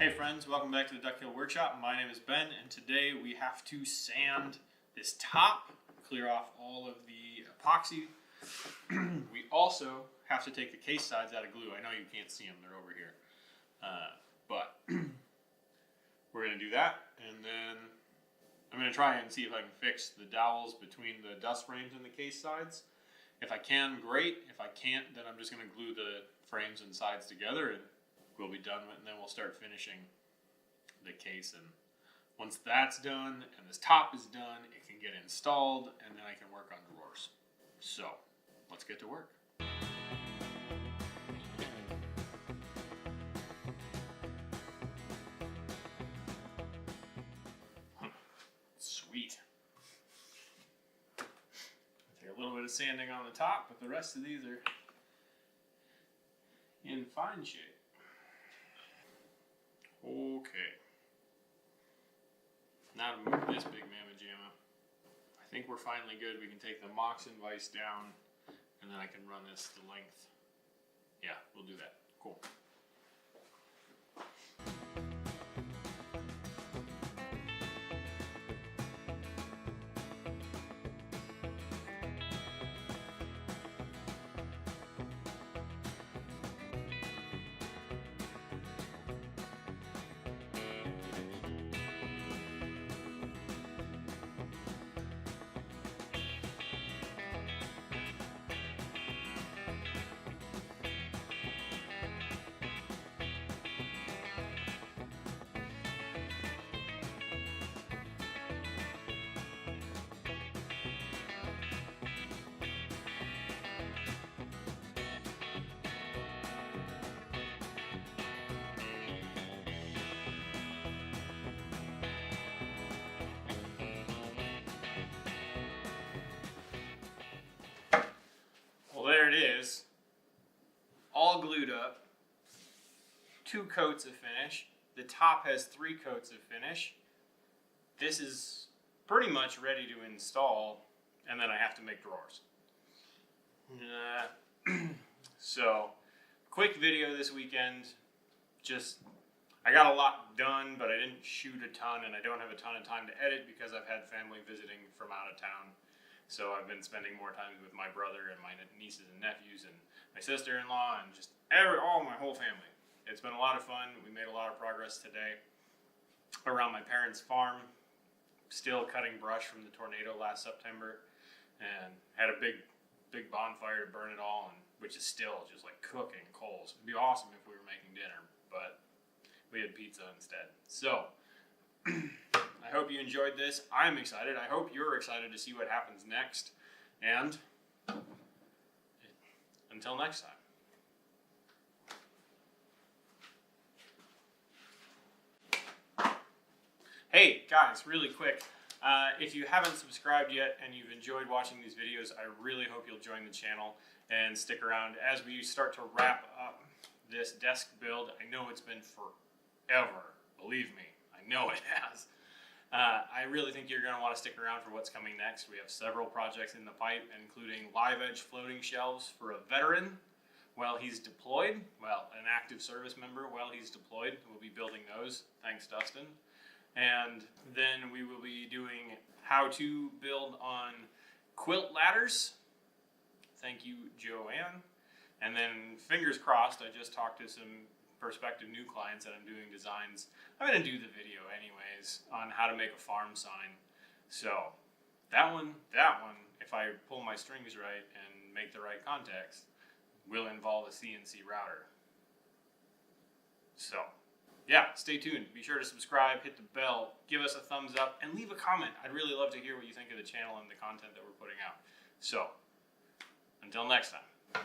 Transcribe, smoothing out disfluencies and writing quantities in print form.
Hey friends, welcome back to the DuckHill workshop. My name is Ben, and today we have to sand this top, clear off all of the epoxy. We also have to take the case sides out of glue. I know you can't see them, they're over here. But we're going to do that, and then I'm going to try and see if I can fix the dowels between the dust frames and the case sides. If I can, great. If I can't, then I'm just going to glue the frames and sides together and we'll be done with it, and then we'll start finishing the case. And once that's done and this top is done, it can get installed, and then I can work on drawers. So let's get to work. Sweet. Take a little bit of sanding on the top, but the rest of these are in fine shape. Okay. Now to move this big mamma jamma. I think we're finally good. We can take the moxon vise down, and then I can run this the length. Yeah, we'll do that. Cool. There it is, all glued up, 2 coats of finish. The top has 3 coats of finish. This is pretty much ready to install, and then I have to make drawers. So, quick video this weekend. I got a lot done, but I didn't shoot a ton, and I don't have a ton of time to edit because I've had family visiting from out of town. So I've been spending more time with my brother and my nieces and nephews and my sister-in-law and just my whole family. It's been a lot of fun. We made a lot of progress today around my parents' farm. Still cutting brush from the tornado last September, and had a big bonfire to burn it all, and which is still just like cooking coals. It'd be awesome if we were making dinner, but we had pizza instead. So I hope you enjoyed this. I'm excited. I hope you're excited to see what happens next. And until next time. Hey guys, really quick. If you haven't subscribed yet and you've enjoyed watching these videos, I really hope you'll join the channel and stick around as we start to wrap up this desk build. I know it's been forever. Believe me, I know it has. I really think you're going to want to stick around for what's coming next. We have several projects in the pipe, including live edge floating shelves for a veteran while he's deployed. Well, an active service member while he's deployed. We'll be building those. Thanks, Dustin. And then we will be doing how to build on quilt ladders. Thank you, Joanne. And then, fingers crossed, I just talked to some prospective new clients that I'm doing designs. I'm going to do the video anyways on how to make a farm sign. So that one, if I pull my strings right and make the right contacts, will involve a CNC router. So yeah, stay tuned. Be sure to subscribe, hit the bell, give us a thumbs up, and leave a comment. I'd really love to hear what you think of the channel and the content that we're putting out. So until next time.